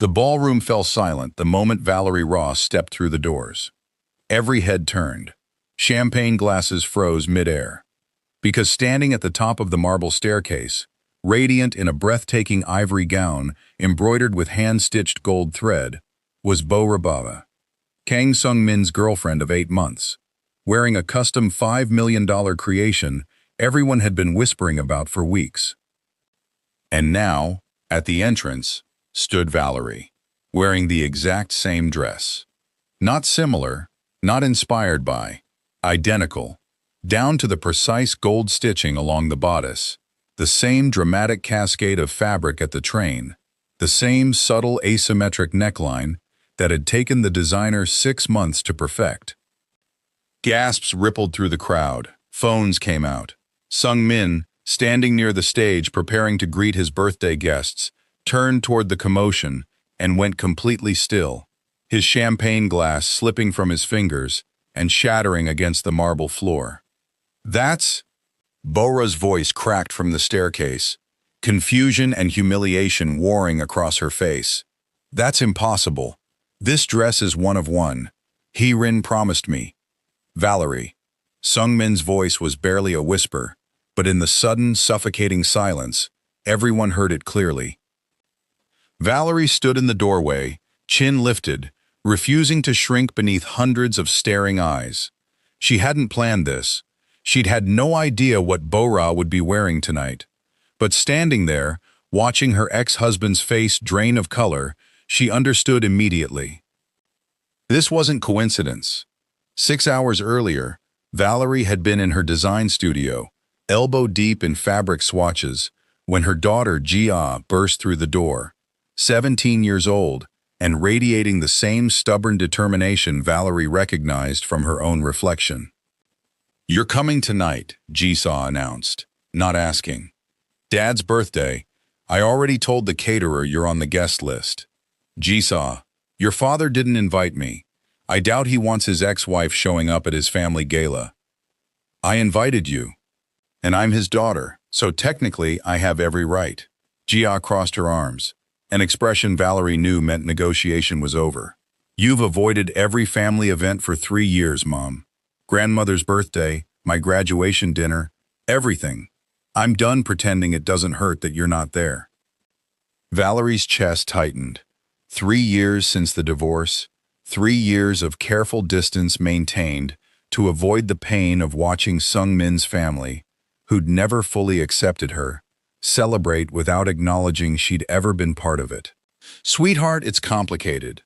The ballroom fell silent the moment Valerie Ross stepped through the doors. Every head turned. Champagne glasses froze midair. Because standing at the top of the marble staircase, radiant in a breathtaking ivory gown embroidered with hand-stitched gold thread, was Bo Rabava, Kang Sung-min's girlfriend of 8 months. Wearing a custom $5 million creation everyone had been whispering about for weeks. And now, at the entrance, stood Valerie, wearing the exact same dress. Not similar, not inspired by, identical, down to the precise gold stitching along the bodice, the same dramatic cascade of fabric at the train, the same subtle asymmetric neckline that had taken the designer 6 months to perfect. Gasps rippled through the crowd. Phones came out. Sung-min, standing near the stage preparing to greet his birthday guests, turned toward the commotion and went completely still, his champagne glass slipping from his fingers and shattering against the marble floor. "That's—" Bora's voice cracked from the staircase, confusion and humiliation warring across her face. "That's impossible. This dress is one of one. Hee-rin promised me." "Valerie." Sung-min's voice was barely a whisper, but in the sudden, suffocating silence, everyone heard it clearly. Valerie stood in the doorway, chin lifted, refusing to shrink beneath hundreds of staring eyes. She hadn't planned this. She'd had no idea what Bora would be wearing tonight. But standing there, watching her ex-husband's face drain of color, she understood immediately. This wasn't coincidence. 6 hours earlier, Valerie had been in her design studio, elbow deep in fabric swatches, when her daughter Jia burst through the door, 17 years old, and radiating the same stubborn determination Valerie recognized from her own reflection. "You're coming tonight," Jia announced, not asking. "Dad's birthday. I already told the caterer you're on the guest list." "Jia, your father didn't invite me. I doubt he wants his ex-wife showing up at his family gala." "I invited you. And I'm his daughter, so technically I have every right." Jia crossed her arms, an expression Valerie knew meant negotiation was over. "You've avoided every family event for 3 years, Mom. Grandmother's birthday, my graduation dinner, everything. I'm done pretending it doesn't hurt that you're not there." Valerie's chest tightened. 3 years since the divorce, 3 years of careful distance maintained to avoid the pain of watching Sung-min's family, who'd never fully accepted her, celebrate without acknowledging she'd ever been part of it. "Sweetheart, it's complicated."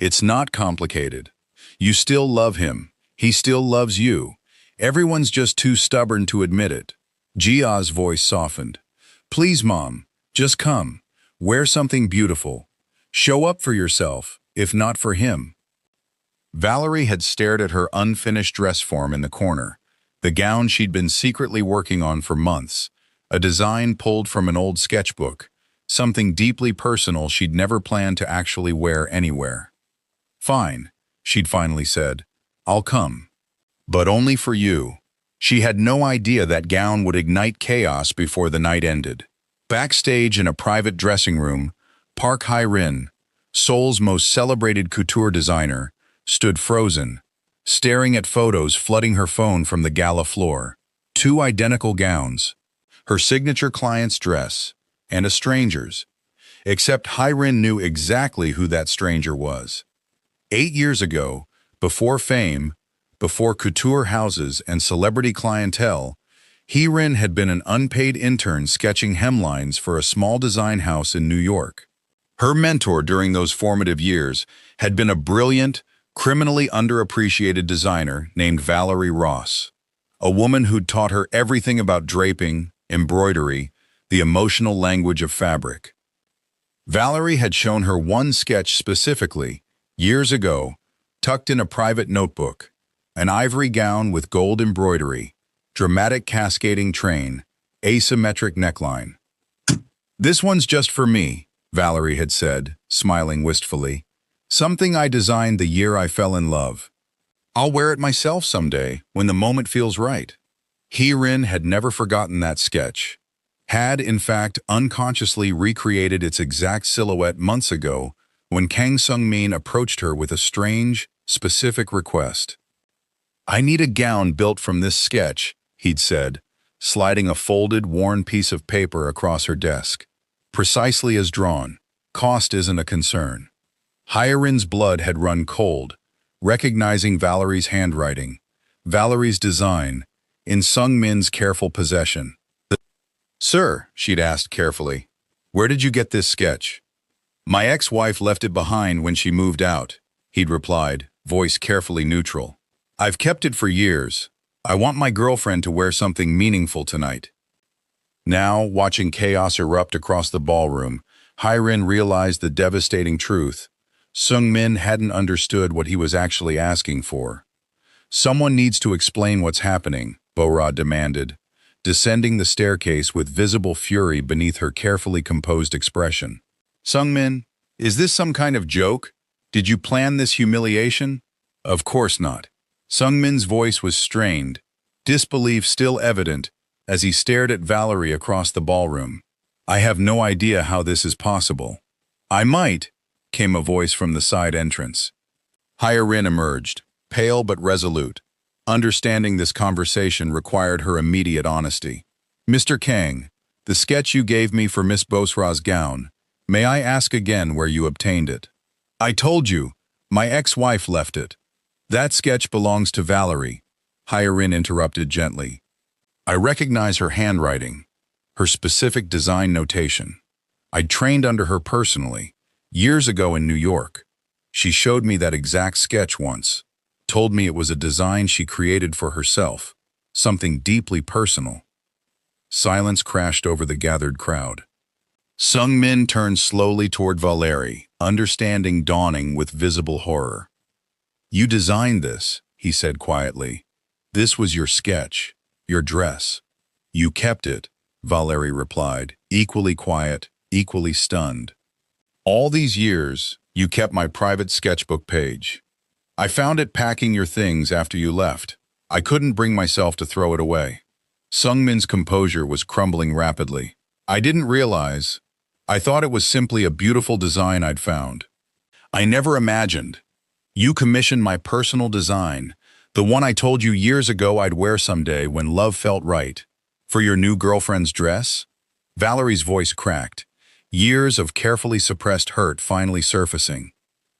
"It's not complicated. You still love him. He still loves you. Everyone's just too stubborn to admit it." Jia's voice softened. "Please, Mom, just come. Wear something beautiful. Show up for yourself, if not for him." Valerie had stared at her unfinished dress form in the corner, the gown she'd been secretly working on for months, a design pulled from an old sketchbook, something deeply personal she'd never planned to actually wear anywhere. "Fine," she'd finally said. "I'll come. But only for you." She had no idea that gown would ignite chaos before the night ended. Backstage in a private dressing room, Park Hye-rin, Seoul's most celebrated couture designer, stood frozen, staring at photos flooding her phone from the gala floor. 2 identical gowns, her signature client's dress, and a stranger's. Except Hye-rin knew exactly who that stranger was. 8 years ago, before fame, before couture houses and celebrity clientele, Hye-rin had been an unpaid intern sketching hemlines for a small design house in New York. Her mentor during those formative years had been a brilliant, criminally underappreciated designer named Valerie Ross, a woman who'd taught her everything about draping, embroidery, the emotional language of fabric. Valerie had shown her one sketch specifically, years ago, tucked in a private notebook, an ivory gown with gold embroidery, dramatic cascading train, asymmetric neckline. "This one's just for me," Valerie had said, smiling wistfully. "Something I designed the year I fell in love. I'll wear it myself someday, when the moment feels right." Hye-rin had never forgotten that sketch, had, in fact, unconsciously recreated its exact silhouette months ago, when Kang Sung-min approached her with a strange, specific request. "I need a gown built from this sketch," he'd said, sliding a folded, worn piece of paper across her desk. "Precisely as drawn. Cost isn't a concern." Hyerin's blood had run cold, recognizing Valerie's handwriting, Valerie's design, in Sung-min's careful possession. "Sir," she'd asked carefully, "where did you get this sketch?" "My ex-wife left it behind when she moved out," he'd replied, voice carefully neutral. "I've kept it for years. I want my girlfriend to wear something meaningful tonight." Now, watching chaos erupt across the ballroom, Hyerin realized the devastating truth. Sung-min hadn't understood what he was actually asking for. "Someone needs to explain what's happening," Bo-ra demanded, descending the staircase with visible fury beneath her carefully composed expression. "Sung-min, is this some kind of joke? Did you plan this humiliation?" "Of course not." Sung-min's voice was strained, disbelief still evident, as he stared at Valerie across the ballroom. "I have no idea how this is possible." "I might," came a voice from the side entrance. Hyerin emerged, pale but resolute. Understanding this conversation required her immediate honesty. "Mr. Kang, the sketch you gave me for Miss Bosra's gown, may I ask again where you obtained it?" "I told you, my ex-wife left it." "That sketch belongs to Valerie," Hyerin interrupted gently. "I recognize her handwriting, her specific design notation. I'd trained under her personally, years ago in New York. She showed me that exact sketch once, told me it was a design she created for herself, something deeply personal." Silence crashed over the gathered crowd. Sung-min turned slowly toward Valerie, understanding dawning with visible horror. "You designed this," he said quietly. "This was your sketch, your dress. You kept it," Valerie replied, equally quiet, equally stunned. "All these years, you kept my private sketchbook page. I found it packing your things after you left. I couldn't bring myself to throw it away." Sung-min's composure was crumbling rapidly. "I didn't realize. I thought it was simply a beautiful design I'd found. I never imagined. You commissioned my personal design, the one I told you years ago I'd wear someday when love felt right. For your new girlfriend's dress?" Valerie's voice cracked, years of carefully suppressed hurt finally surfacing.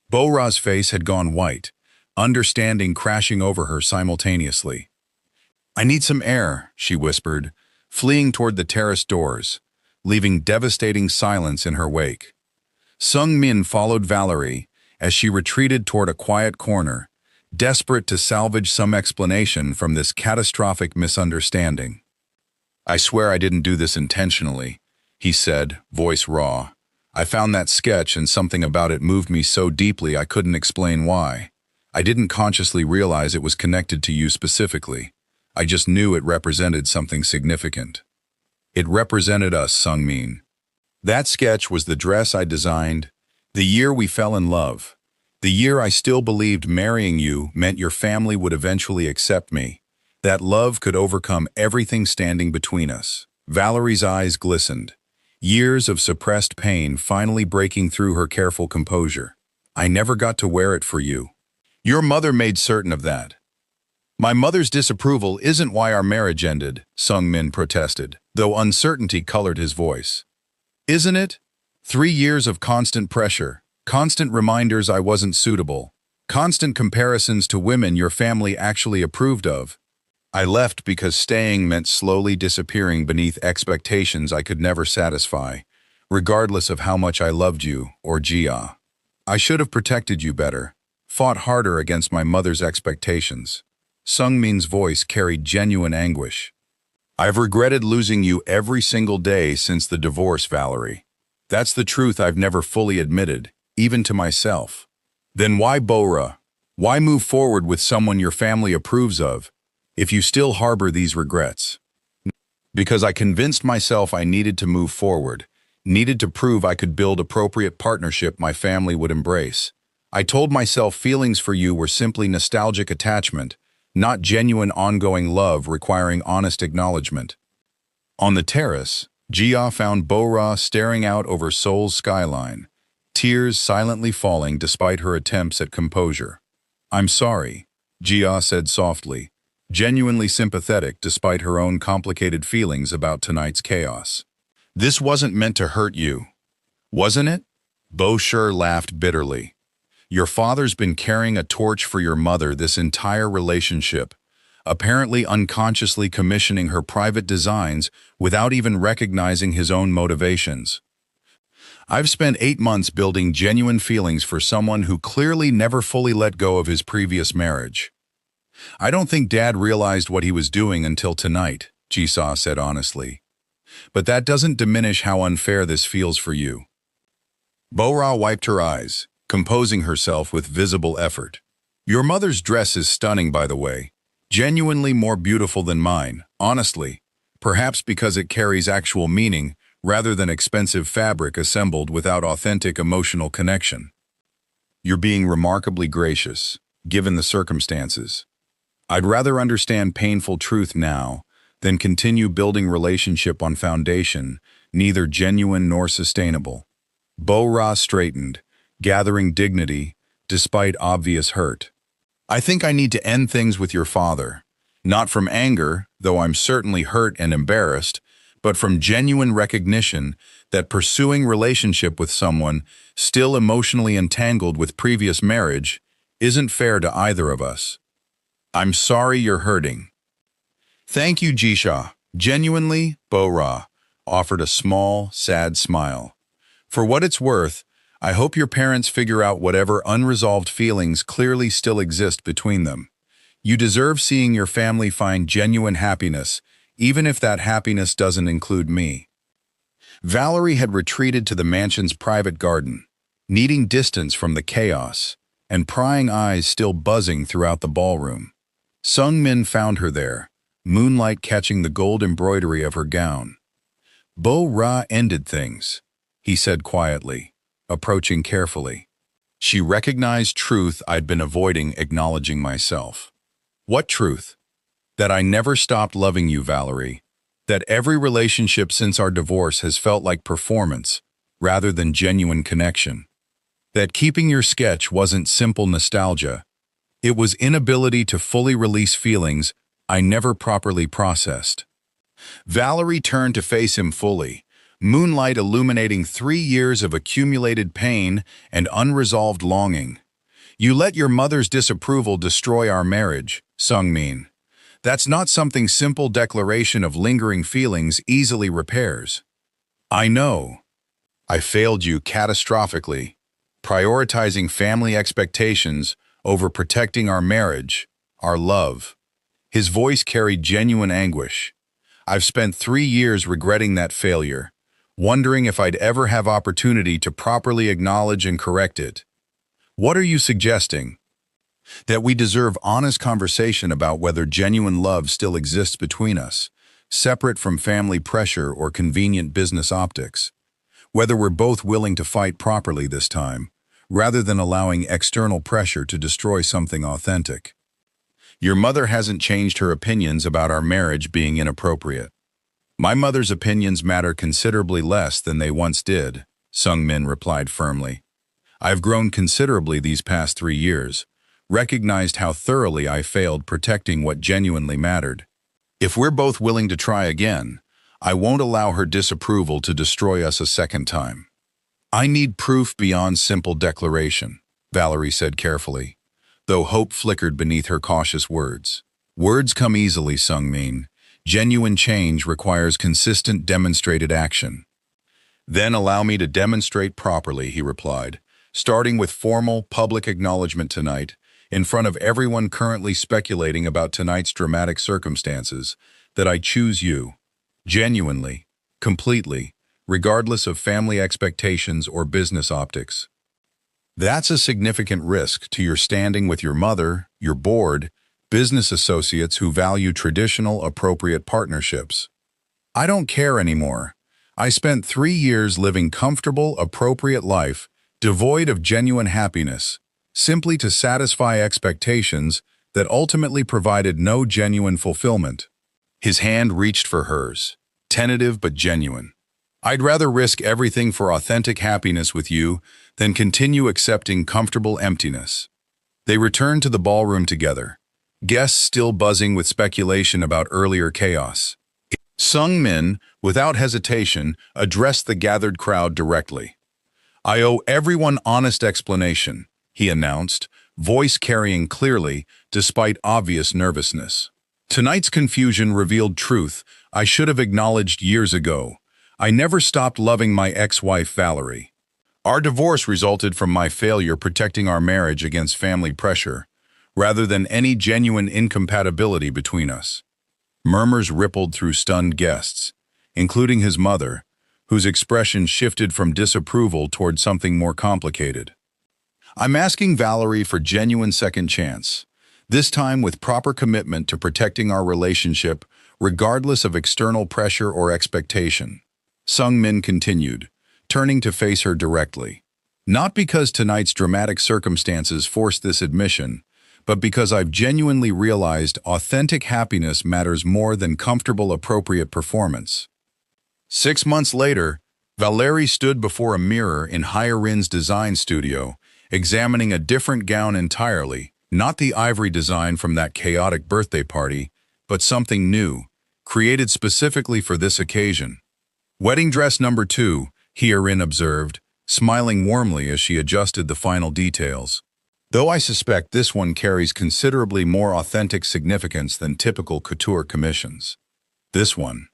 Bo-ra's face had gone white, understanding crashing over her simultaneously. "I need some air," she whispered, fleeing toward the terrace doors, leaving devastating silence in her wake. Sung-min followed Valerie as she retreated toward a quiet corner, desperate to salvage some explanation from this catastrophic misunderstanding. "I swear I didn't do this intentionally," he said, voice raw. "I found that sketch and something about it moved me so deeply I couldn't explain why. I didn't consciously realize it was connected to you specifically. I just knew it represented something significant. It represented us, Sung-min. That sketch was the dress I designed, the year we fell in love, the year I still believed marrying you meant your family would eventually accept me, that love could overcome everything standing between us." Valerie's eyes glistened, years of suppressed pain finally breaking through her careful composure. "I never got to wear it for you. Your mother made certain of that." "My mother's disapproval isn't why our marriage ended," Sung-min protested, though uncertainty colored his voice. "Isn't it? 3 years of constant pressure, constant reminders I wasn't suitable, constant comparisons to women your family actually approved of. I left because staying meant slowly disappearing beneath expectations I could never satisfy, regardless of how much I loved you or Jia. I should have protected you better, fought harder against my mother's expectations." Sung-min's voice carried genuine anguish. "I've regretted losing you every single day since the divorce, Valerie. That's the truth I've never fully admitted, even to myself." "Then why Bo-ra? Why move forward with someone your family approves of, if you still harbor these regrets?" "Because I convinced myself I needed to move forward, needed to prove I could build appropriate partnership my family would embrace. I told myself feelings for you were simply nostalgic attachment, not genuine ongoing love requiring honest acknowledgement." On the terrace, Jia found Bo-ra staring out over Seoul's skyline, tears silently falling despite her attempts at composure. "I'm sorry," Jia said softly, genuinely sympathetic despite her own complicated feelings about tonight's chaos. "This wasn't meant to hurt you, wasn't it?" Bo Sher laughed bitterly. "Your father's been carrying a torch for your mother this entire relationship, apparently unconsciously commissioning her private designs without even recognizing his own motivations. I've spent 8 months building genuine feelings for someone who clearly never fully let go of his previous marriage. I don't think Dad realized what he was doing until tonight," Jisa said honestly. "But that doesn't diminish how unfair this feels for you." Bo-ra wiped her eyes, composing herself with visible effort. "Your mother's dress is stunning, by the way. Genuinely more beautiful than mine, honestly. Perhaps because it carries actual meaning rather than expensive fabric assembled without authentic emotional connection. You're being remarkably gracious, given the circumstances. I'd rather understand painful truth now than continue building relationship on foundation neither genuine nor sustainable." Bo-ra straightened, gathering dignity despite obvious hurt. "I think I need to end things with your father. Not from anger, though I'm certainly hurt and embarrassed, but from genuine recognition that pursuing relationship with someone still emotionally entangled with previous marriage isn't fair to either of us. I'm sorry you're hurting." "Thank you, Jisha." Genuinely, Bo-ra offered a small, sad smile. "For what it's worth, I hope your parents figure out whatever unresolved feelings clearly still exist between them. You deserve seeing your family find genuine happiness, even if that happiness doesn't include me." Valerie had retreated to the mansion's private garden, needing distance from the chaos, and prying eyes still buzzing throughout the ballroom. Sung-min found her there, moonlight catching the gold embroidery of her gown. "Bo-ra ended things," he said quietly, approaching carefully. "She recognized truth I'd been avoiding acknowledging myself." "What truth?" "That I never stopped loving you, Valerie. That every relationship since our divorce has felt like performance, rather than genuine connection. That keeping your sketch wasn't simple nostalgia. It was inability to fully release feelings I never properly processed." Valerie turned to face him fully, moonlight illuminating 3 years of accumulated pain and unresolved longing. "You let your mother's disapproval destroy our marriage, Sung-min. That's not something simple declaration of lingering feelings easily repairs. I know. I failed you catastrophically, prioritizing family expectations over protecting our marriage, our love." His voice carried genuine anguish. "I've spent 3 years regretting that failure, wondering if I'd ever have opportunity to properly acknowledge and correct it. What are you suggesting? That we deserve honest conversation about whether genuine love still exists between us, separate from family pressure or convenient business optics. Whether we're both willing to fight properly this time, rather than allowing external pressure to destroy something authentic. Your mother hasn't changed her opinions about our marriage being inappropriate. My mother's opinions matter considerably less than they once did," Sung-min replied firmly. "I've grown considerably these past 3 years, recognized how thoroughly I failed protecting what genuinely mattered. If we're both willing to try again, I won't allow her disapproval to destroy us a second time." "I need proof beyond simple declaration," Valerie said carefully, though hope flickered beneath her cautious words. "Words come easily, Sung-min. Genuine change requires consistent demonstrated action." "Then allow me to demonstrate properly," he replied, "starting with formal, public acknowledgement tonight, in front of everyone currently speculating about tonight's dramatic circumstances, that I choose you, genuinely, completely, regardless of family expectations or business optics. That's a significant risk to your standing with your mother, your board, business associates who value traditional, appropriate partnerships. I don't care anymore. I spent 3 years living comfortable, appropriate life, devoid of genuine happiness, simply to satisfy expectations that ultimately provided no genuine fulfillment." His hand reached for hers, tentative but genuine. I'd rather risk everything for authentic happiness with you than continue accepting comfortable emptiness. They returned to the ballroom together, guests still buzzing with speculation about earlier chaos. Sung-min, without hesitation, addressed the gathered crowd directly. "I owe everyone honest explanation," he announced, voice carrying clearly despite obvious nervousness. "Tonight's confusion revealed truth I should have acknowledged years ago. I never stopped loving my ex-wife Valerie. Our divorce resulted from my failure protecting our marriage against family pressure, rather than any genuine incompatibility between us." Murmurs rippled through stunned guests, including his mother, whose expression shifted from disapproval toward something more complicated. "I'm asking Valerie for genuine second chance, this time with proper commitment to protecting our relationship regardless of external pressure or expectation," Sung-min continued, turning to face her directly. "Not because tonight's dramatic circumstances forced this admission, but because I've genuinely realized authentic happiness matters more than comfortable, appropriate performance." 6 months later, Valerie stood before a mirror in Hyorin's design studio, examining a different gown entirely, not the ivory design from that chaotic birthday party, but something new, created specifically for this occasion. "Wedding dress number 2, Hyorin observed, smiling warmly as she adjusted the final details. "Though I suspect this one carries considerably more authentic significance than typical couture commissions. This one,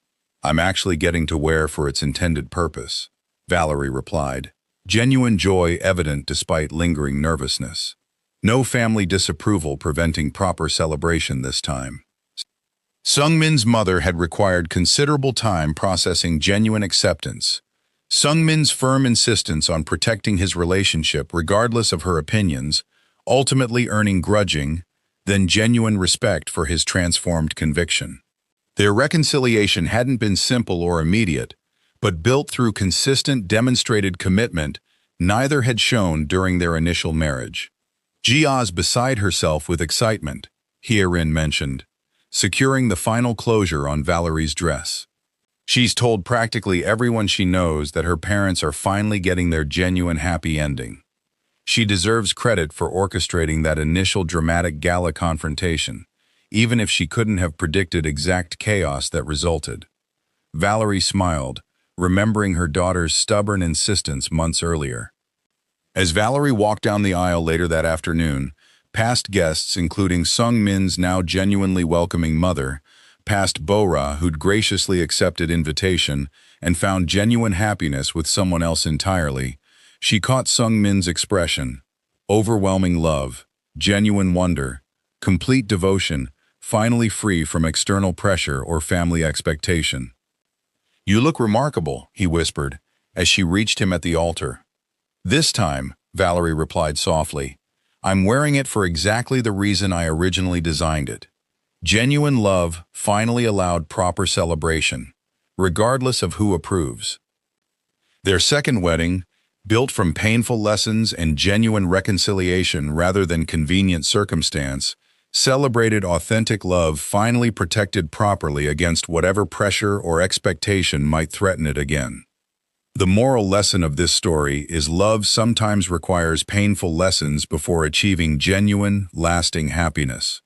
I'm actually getting to wear for its intended purpose," Valerie replied, genuine joy evident despite lingering nervousness. No family disapproval preventing proper celebration this time. Sung-min's mother had required considerable time processing genuine acceptance. Sung-min's firm insistence on protecting his relationship regardless of her opinions, ultimately earning grudging, then genuine respect for his transformed conviction. Their reconciliation hadn't been simple or immediate, but built through consistent demonstrated commitment neither had shown during their initial marriage. "Jia's beside herself with excitement," Hyorin mentioned, securing the final closure on Valerie's dress. "She's told practically everyone she knows that her parents are finally getting their genuine happy ending. She deserves credit for orchestrating that initial dramatic gala confrontation, even if she couldn't have predicted exact chaos that resulted." Valerie smiled, remembering her daughter's stubborn insistence months earlier. As Valerie walked down the aisle later that afternoon, past guests, including Sung-min's now genuinely welcoming mother, past Bora, who'd graciously accepted invitation and found genuine happiness with someone else entirely, she caught Sung-min's expression: overwhelming love, genuine wonder, complete devotion, finally free from external pressure or family expectation. "You look remarkable," he whispered, as she reached him at the altar. "This time," Valerie replied softly, "I'm wearing it for exactly the reason I originally designed it. Genuine love finally allowed proper celebration, regardless of who approves." Their second wedding, built from painful lessons and genuine reconciliation rather than convenient circumstance, celebrated authentic love finally protected properly against whatever pressure or expectation might threaten it again. The moral lesson of this story is love sometimes requires painful lessons before achieving genuine, lasting happiness.